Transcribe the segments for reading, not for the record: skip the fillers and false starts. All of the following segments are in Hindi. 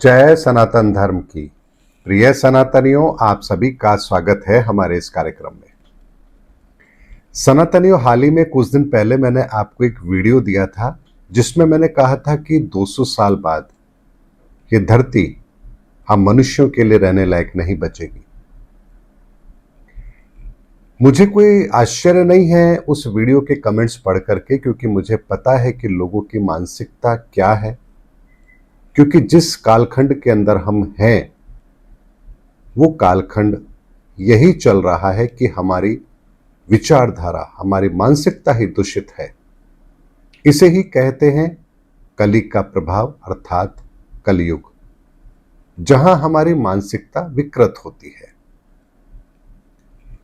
जय सनातन धर्म की। प्रिय सनातनियों, आप सभी का स्वागत है हमारे इस कार्यक्रम में। सनातनियों, हाल ही में कुछ दिन पहले मैंने आपको एक वीडियो दिया था जिसमें मैंने कहा था कि 200 साल बाद ये धरती हम मनुष्यों के लिए रहने लायक नहीं बचेगी। मुझे कोई आश्चर्य नहीं है उस वीडियो के कमेंट्स पढ़ करके, क्योंकि मुझे पता है कि लोगों की मानसिकता क्या है। क्योंकि जिस कालखंड के अंदर हम हैं वो कालखंड यही चल रहा है कि हमारी विचारधारा, हमारी मानसिकता ही दूषित है। इसे ही कहते हैं कली का प्रभाव, अर्थात कलयुग, जहां हमारी मानसिकता विकृत होती है।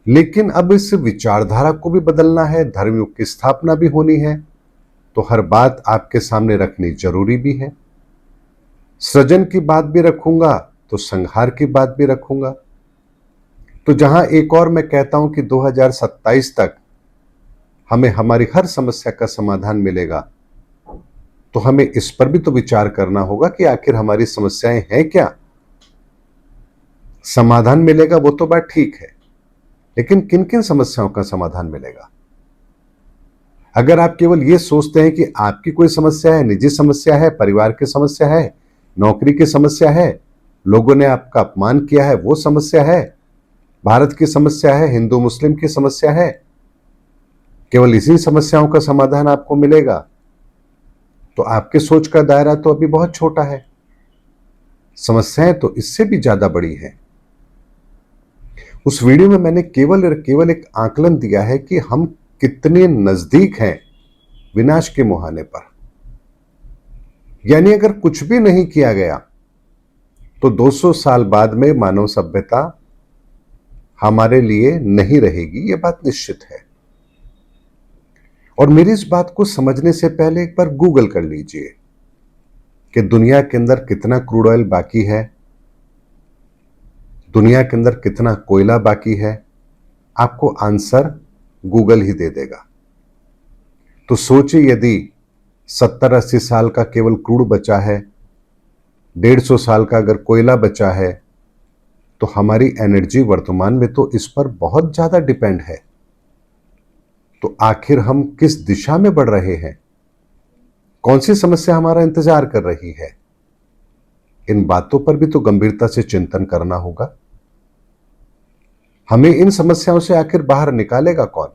लेकिन अब इस विचारधारा को भी बदलना है, धर्मयुग की स्थापना भी होनी है, तो हर बात आपके सामने रखनी जरूरी भी है। सृजन की बात भी रखूंगा तो संहार की बात भी रखूंगा। तो जहां एक और मैं कहता हूं कि 2027 तक हमें हमारी हर समस्या का समाधान मिलेगा, तो हमें इस पर भी तो विचार करना होगा कि आखिर हमारी समस्याएं हैं क्या। समाधान मिलेगा वो तो बात ठीक है, लेकिन किन किन समस्याओं का समाधान मिलेगा। अगर आप केवल ये सोचते हैं कि आपकी कोई समस्या है, निजी समस्या है, परिवार की समस्या है, नौकरी की समस्या है, लोगों ने आपका अपमान किया है वो समस्या है, भारत की समस्या है, हिंदू मुस्लिम की समस्या है, केवल इसी समस्याओं का समाधान आपको मिलेगा, तो आपके सोच का दायरा तो अभी बहुत छोटा है। समस्याएं तो इससे भी ज्यादा बड़ी हैं। उस वीडियो में मैंने केवल एक आकलन दिया है कि हम कितने नजदीक हैं विनाश के मुहाने पर। यानी अगर कुछ भी नहीं किया गया तो 200 साल बाद में मानव सभ्यता हमारे लिए नहीं रहेगी, यह बात निश्चित है। और मेरी इस बात को समझने से पहले एक बार गूगल कर लीजिए कि दुनिया के अंदर कितना क्रूड ऑयल बाकी है, दुनिया के अंदर कितना कोयला बाकी है। आपको आंसर गूगल ही दे देगा। तो सोचिए, यदि 70-80 साल का केवल क्रूड बचा है, 150 साल का अगर कोयला बचा है, तो हमारी एनर्जी वर्तमान में तो इस पर बहुत ज्यादा डिपेंड है। तो आखिर हम किस दिशा में बढ़ रहे हैं, कौन सी समस्या हमारा इंतजार कर रही है, इन बातों पर भी तो गंभीरता से चिंतन करना होगा। हमें इन समस्याओं से आखिर बाहर निकालेगा कौन?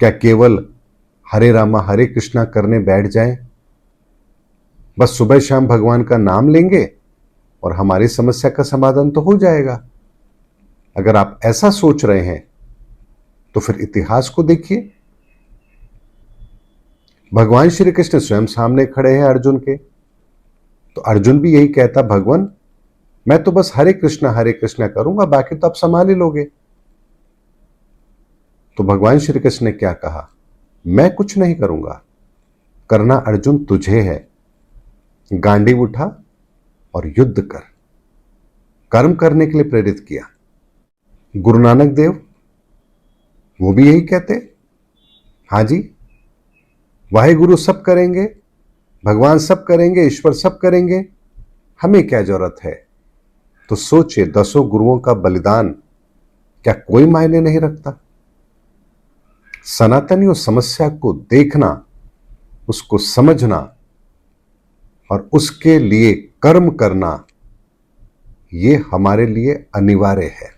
क्या केवल हरे रामा हरे कृष्णा करने बैठ जाएं, बस सुबह शाम भगवान का नाम लेंगे और हमारी समस्या का समाधान तो हो जाएगा? अगर आप ऐसा सोच रहे हैं तो फिर इतिहास को देखिए। भगवान श्री कृष्ण स्वयं सामने खड़े हैं अर्जुन के, तो अर्जुन भी यही कहता, भगवान मैं तो बस हरे कृष्णा करूंगा, बाकी तो आप संभाल ही लोगे। तो भगवान श्री कृष्ण ने क्या कहा, मैं कुछ नहीं करूंगा, करना अर्जुन तुझे है। गांडीव उठा और युद्ध कर, कर्म करने के लिए प्रेरित किया। गुरु नानक देव वो भी यही कहते, हां जी, वाहेगुरु सब करेंगे, भगवान सब करेंगे, ईश्वर सब करेंगे, हमें क्या जरूरत है। तो सोचिए, 10 गुरुओं का बलिदान क्या कोई मायने नहीं रखता? सनातनियों, समस्या को देखना, उसको समझना और उसके लिए कर्म करना, यह हमारे लिए अनिवार्य है।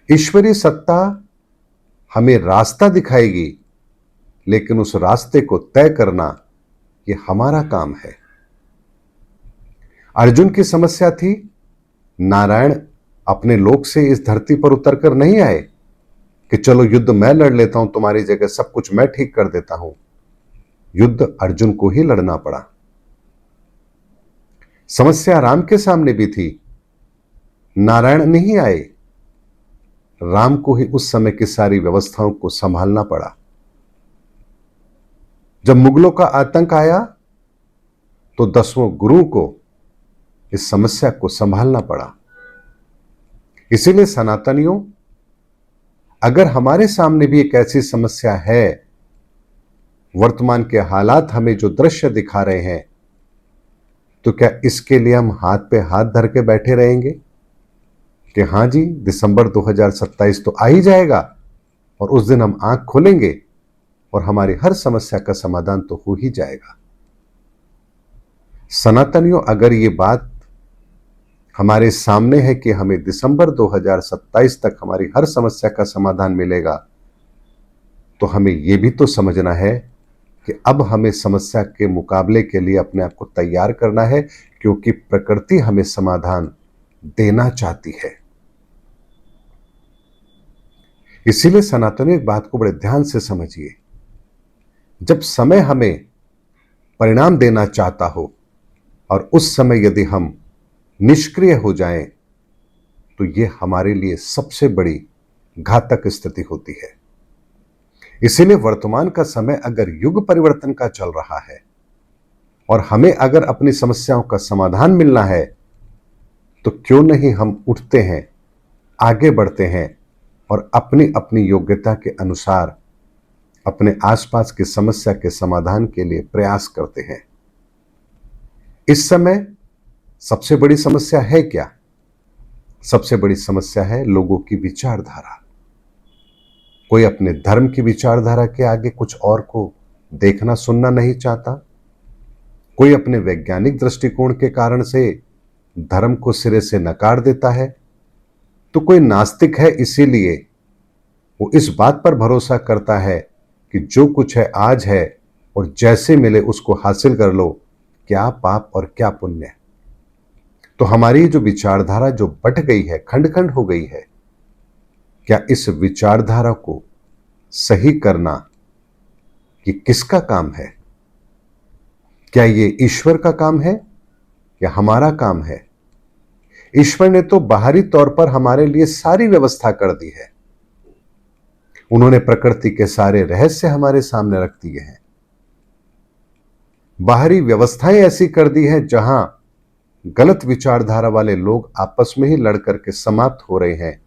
ईश्वरीय सत्ता हमें रास्ता दिखाएगी, लेकिन उस रास्ते को तय करना यह हमारा काम है। अर्जुन की समस्या थी, नारायण अपने लोक से इस धरती पर उतरकर नहीं आए कि चलो युद्ध मैं लड़ लेता हूं, तुम्हारी जगह सब कुछ मैं ठीक कर देता हूं। युद्ध अर्जुन को ही लड़ना पड़ा। समस्या राम के सामने भी थी, नारायण नहीं आए, राम को ही उस समय की सारी व्यवस्थाओं को संभालना पड़ा। जब मुगलों का आतंक आया तो 10वें गुरु को इस समस्या को संभालना पड़ा। इसीलिए सनातनियों, अगर हमारे सामने भी एक ऐसी समस्या है, वर्तमान के हालात हमें जो दृश्य दिखा रहे हैं, तो क्या इसके लिए हम हाथ पे हाथ धर के बैठे रहेंगे कि हां जी दिसंबर 2027 तो आ ही जाएगा और उस दिन हम आंख खोलेंगे और हमारी हर समस्या का समाधान तो हो ही जाएगा? सनातनियों, अगर ये बात हमारे सामने है कि हमें दिसंबर 2027 तक हमारी हर समस्या का समाधान मिलेगा, तो हमें यह भी तो समझना है कि अब हमें समस्या के मुकाबले के लिए अपने आप को तैयार करना है, क्योंकि प्रकृति हमें समाधान देना चाहती है। इसीलिए सनातनी एक बात को बड़े ध्यान से समझिए, जब समय हमें परिणाम देना चाहता हो और उस समय यदि हम निष्क्रिय हो जाएं, तो यह हमारे लिए सबसे बड़ी घातक स्थिति होती है। इसीलिए वर्तमान का समय अगर युग परिवर्तन का चल रहा है और हमें अगर अपनी समस्याओं का समाधान मिलना है, तो क्यों नहीं हम उठते हैं, आगे बढ़ते हैं और अपनी अपनी योग्यता के अनुसार अपने आसपास की समस्या के समाधान के लिए प्रयास करते हैं। इस समय सबसे बड़ी समस्या है क्या? सबसे बड़ी समस्या है लोगों की विचारधारा। कोई अपने धर्म की विचारधारा के आगे कुछ और को देखना सुनना नहीं चाहता। कोई अपने वैज्ञानिक दृष्टिकोण के कारण से धर्म को सिरे से नकार देता है, तो कोई नास्तिक है, इसीलिए वो इस बात पर भरोसा करता है कि जो कुछ है आज है और जैसे मिले उसको हासिल कर लो, क्या पाप और क्या पुण्य। तो हमारी जो विचारधारा जो बट गई है, खंड खंड हो गई है, क्या इस विचारधारा को सही करना कि किसका काम है? क्या ये ईश्वर का काम है या हमारा काम है? ईश्वर ने तो बाहरी तौर पर हमारे लिए सारी व्यवस्था कर दी है। उन्होंने प्रकृति के सारे रहस्य हमारे सामने रख दिए हैं। बाहरी व्यवस्थाएं ऐसी कर दी है जहां गलत विचारधारा वाले लोग आपस में ही लड़ करके समाप्त हो रहे हैं।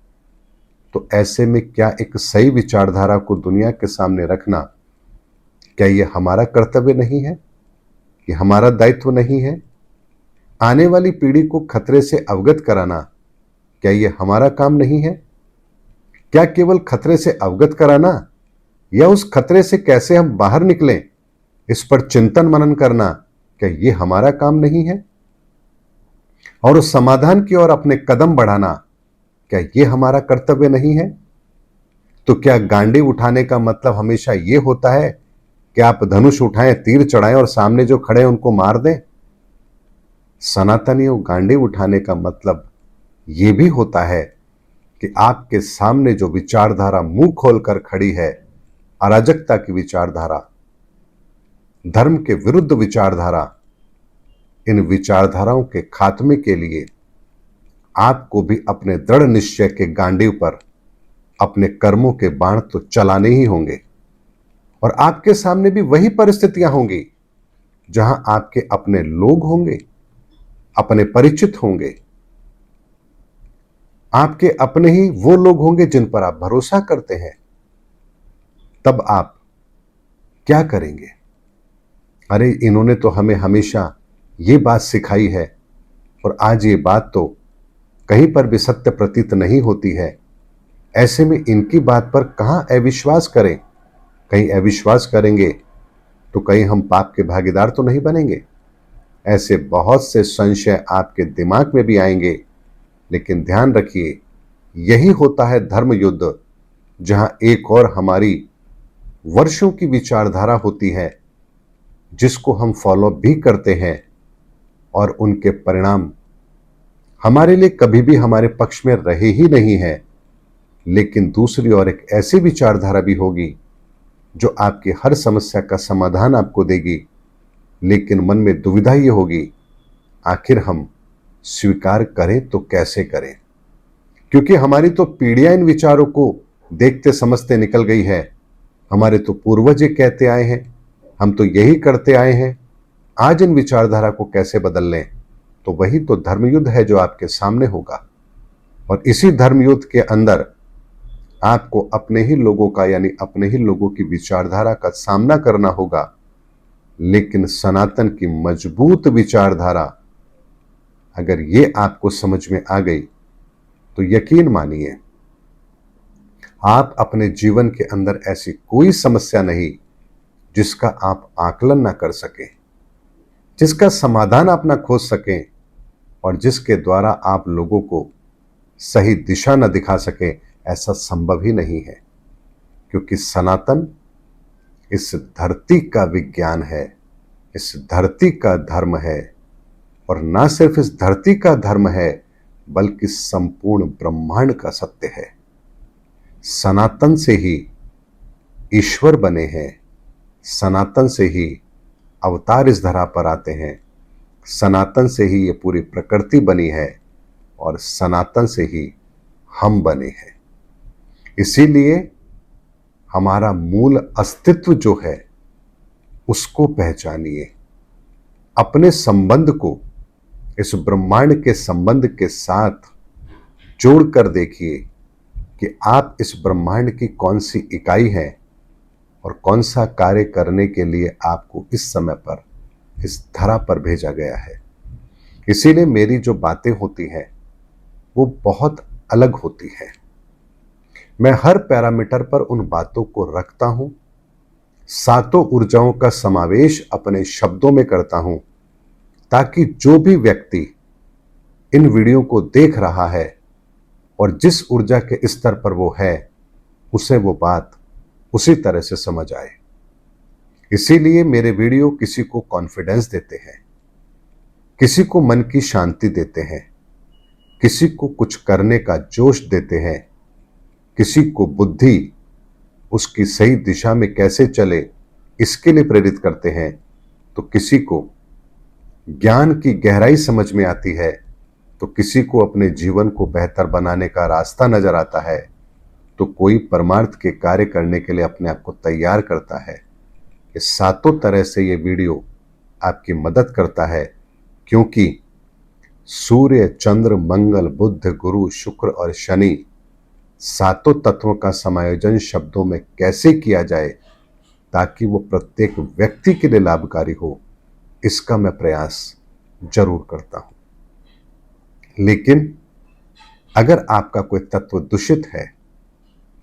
तो ऐसे में क्या एक सही विचारधारा को दुनिया के सामने रखना, क्या यह हमारा कर्तव्य नहीं है? ये हमारा दायित्व नहीं है? आने वाली पीढ़ी को खतरे से अवगत कराना, क्या यह हमारा काम नहीं है? क्या केवल खतरे से अवगत कराना या उस खतरे से कैसे हम बाहर निकलें, इस पर चिंतन मनन करना, क्या यह हमारा काम नहीं है? और उस समाधान की ओर अपने कदम बढ़ाना, क्या यह हमारा कर्तव्य नहीं है? तो क्या गांडी उठाने का मतलब हमेशा यह होता है कि आप धनुष उठाएं, तीर चढ़ाएं और सामने जो खड़े हैं उनको मार दें? सनातनियों, गांडी उठाने का मतलब यह भी होता है कि आपके सामने जो विचारधारा मुंह खोलकर खड़ी है, अराजकता की विचारधारा, धर्म के विरुद्ध विचारधारा, इन विचारधाराओं के खात्मे के लिए आपको भी अपने दृढ़ निश्चय के गांडीव पर अपने कर्मों के बाण तो चलाने ही होंगे। और आपके सामने भी वही परिस्थितियां होंगी जहां आपके अपने लोग होंगे, अपने परिचित होंगे, आपके अपने ही वो लोग होंगे जिन पर आप भरोसा करते हैं। तब आप क्या करेंगे? अरे, इन्होंने तो हमें हमेशा ये बात सिखाई है और आज ये बात तो कहीं पर भी सत्य प्रतीत नहीं होती है। ऐसे में इनकी बात पर कहां अविश्वास करें? कहीं अविश्वास करेंगे तो कहीं हम पाप के भागीदार तो नहीं बनेंगे। ऐसे बहुत से संशय आपके दिमाग में भी आएंगे, लेकिन ध्यान रखिए, यही होता है धर्म युद्ध, जहां एक और हमारी वर्षों की विचारधारा होती है जिसको हम फॉलो भी करते हैं और उनके परिणाम हमारे लिए कभी भी हमारे पक्ष में रहे ही नहीं है। लेकिन दूसरी ओर एक ऐसी विचारधारा भी होगी जो आपकी हर समस्या का समाधान आपको देगी, लेकिन मन में दुविधा ये होगी, आखिर हम स्वीकार करें तो कैसे करें? क्योंकि हमारी तो पीढ़ियां इन विचारों को देखते समझते निकल गई है। हमारे तो पूर्वज ये कहते आए हैं, हम तो यही करते आए हैं। आज इन विचारधारा को कैसे बदल लें? तो वही तो धर्मयुद्ध है जो आपके सामने होगा। और इसी धर्मयुद्ध के अंदर आपको अपने ही लोगों का, यानी अपने ही लोगों की विचारधारा का सामना करना होगा। लेकिन सनातन की मजबूत विचारधारा अगर ये आपको समझ में आ गई तो यकीन मानिए आप अपने जीवन के अंदर ऐसी कोई समस्या नहीं जिसका आप आकलन ना कर सकें, जिसका समाधान आप ना खोज सकें और जिसके द्वारा आप लोगों को सही दिशा न दिखा सके, ऐसा संभव ही नहीं है। क्योंकि सनातन इस धरती का विज्ञान है, इस धरती का धर्म है, और ना सिर्फ इस धरती का धर्म है बल्कि संपूर्ण ब्रह्मांड का सत्य है। सनातन से ही ईश्वर बने हैं, सनातन से ही अवतार इस धरा पर आते हैं, सनातन से ही ये पूरी प्रकृति बनी है और सनातन से ही हम बने हैं। इसीलिए हमारा मूल अस्तित्व जो है उसको पहचानिए, अपने संबंध को इस ब्रह्मांड के संबंध के साथ जोड़कर देखिए कि आप इस ब्रह्मांड की कौन सी इकाई है और कौन सा कार्य करने के लिए आपको इस समय पर इस धरा पर भेजा गया है। इसीलिए मेरी जो बातें होती हैं वो बहुत अलग होती हैं। मैं हर पैरामीटर पर उन बातों को रखता हूं, सातों ऊर्जाओं का समावेश अपने शब्दों में करता हूं, ताकि जो भी व्यक्ति इन वीडियो को देख रहा है और जिस ऊर्जा के स्तर पर वो है उसे वो बात उसी तरह से समझ आए। इसीलिए मेरे वीडियो किसी को कॉन्फिडेंस देते हैं, किसी को मन की शांति देते हैं, किसी को कुछ करने का जोश देते हैं, किसी को बुद्धि उसकी सही दिशा में कैसे चले इसके लिए प्रेरित करते हैं, तो किसी को ज्ञान की गहराई समझ में आती है, तो किसी को अपने जीवन को बेहतर बनाने का रास्ता नजर आता है, तो कोई परमार्थ के कार्य करने के लिए अपने आप को तैयार करता है। ये सातों तरह से ये वीडियो आपकी मदद करता है, क्योंकि सूर्य, चंद्र, मंगल, बुध, गुरु, शुक्र और शनि सातों तत्वों का समायोजन शब्दों में कैसे किया जाए ताकि वो प्रत्येक व्यक्ति के लिए लाभकारी हो, इसका मैं प्रयास जरूर करता हूं। लेकिन अगर आपका कोई तत्व दूषित है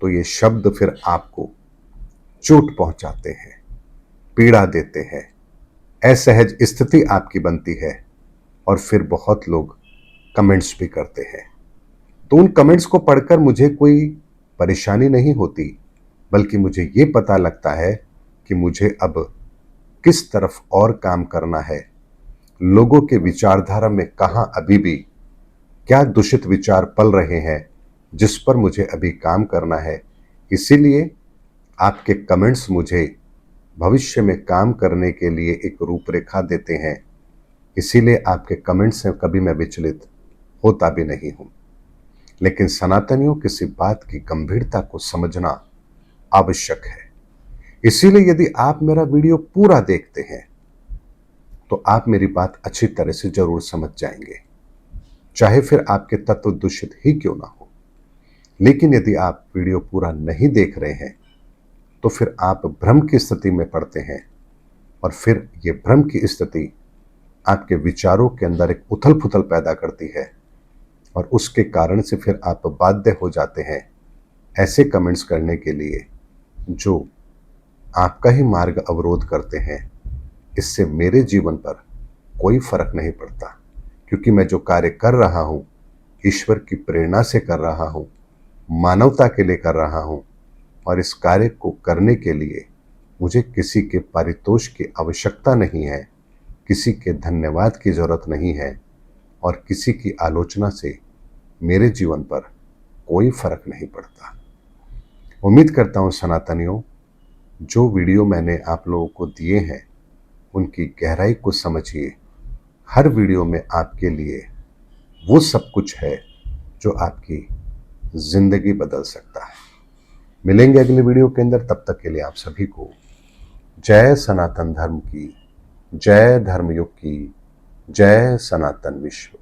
तो ये शब्द फिर आपको चोट पहुंचाते हैं, पीड़ा देते हैं, असहज स्थिति आपकी बनती है और फिर बहुत लोग कमेंट्स भी करते हैं। तो उन कमेंट्स को पढ़कर मुझे कोई परेशानी नहीं होती, बल्कि मुझे ये पता लगता है कि मुझे अब किस तरफ और काम करना है, लोगों के विचारधारा में कहां अभी भी क्या दूषित विचार पल रहे हैं जिस पर मुझे अभी काम करना है। इसीलिए आपके कमेंट्स मुझे भविष्य में काम करने के लिए एक रूपरेखा देते हैं। इसीलिए आपके कमेंट्स से कभी मैं विचलित होता भी नहीं हूं। लेकिन सनातनियों किसी बात की गंभीरता को समझना आवश्यक है। इसीलिए यदि आप मेरा वीडियो पूरा देखते हैं तो आप मेरी बात अच्छी तरह से जरूर समझ जाएंगे, चाहे फिर आपके तत्व दूषित ही क्यों ना हो। लेकिन यदि आप वीडियो पूरा नहीं देख रहे हैं तो फिर आप भ्रम की स्थिति में पड़ते हैं, और फिर ये भ्रम की स्थिति आपके विचारों के अंदर एक उथल पुथल पैदा करती है, और उसके कारण से फिर आप बाध्य हो जाते हैं ऐसे कमेंट्स करने के लिए जो आपका ही मार्ग अवरोध करते हैं। इससे मेरे जीवन पर कोई फर्क नहीं पड़ता, क्योंकि मैं जो कार्य कर रहा हूं ईश्वर की प्रेरणा से कर रहा हूं, मानवता के लिए कर रहा हूं, और इस कार्य को करने के लिए मुझे किसी के पारितोष की आवश्यकता नहीं है, किसी के धन्यवाद की जरूरत नहीं है, और किसी की आलोचना से मेरे जीवन पर कोई फर्क नहीं पड़ता। उम्मीद करता हूं सनातनियों, जो वीडियो मैंने आप लोगों को दिए हैं उनकी गहराई को समझिए। हर वीडियो में आपके लिए वो सब कुछ है जो आपकी जिंदगी बदल सकता है। मिलेंगे अगले वीडियो के अंदर, तब तक के लिए आप सभी को जय सनातन धर्म की, जय धर्मयुग की, जय सनातन विश्व।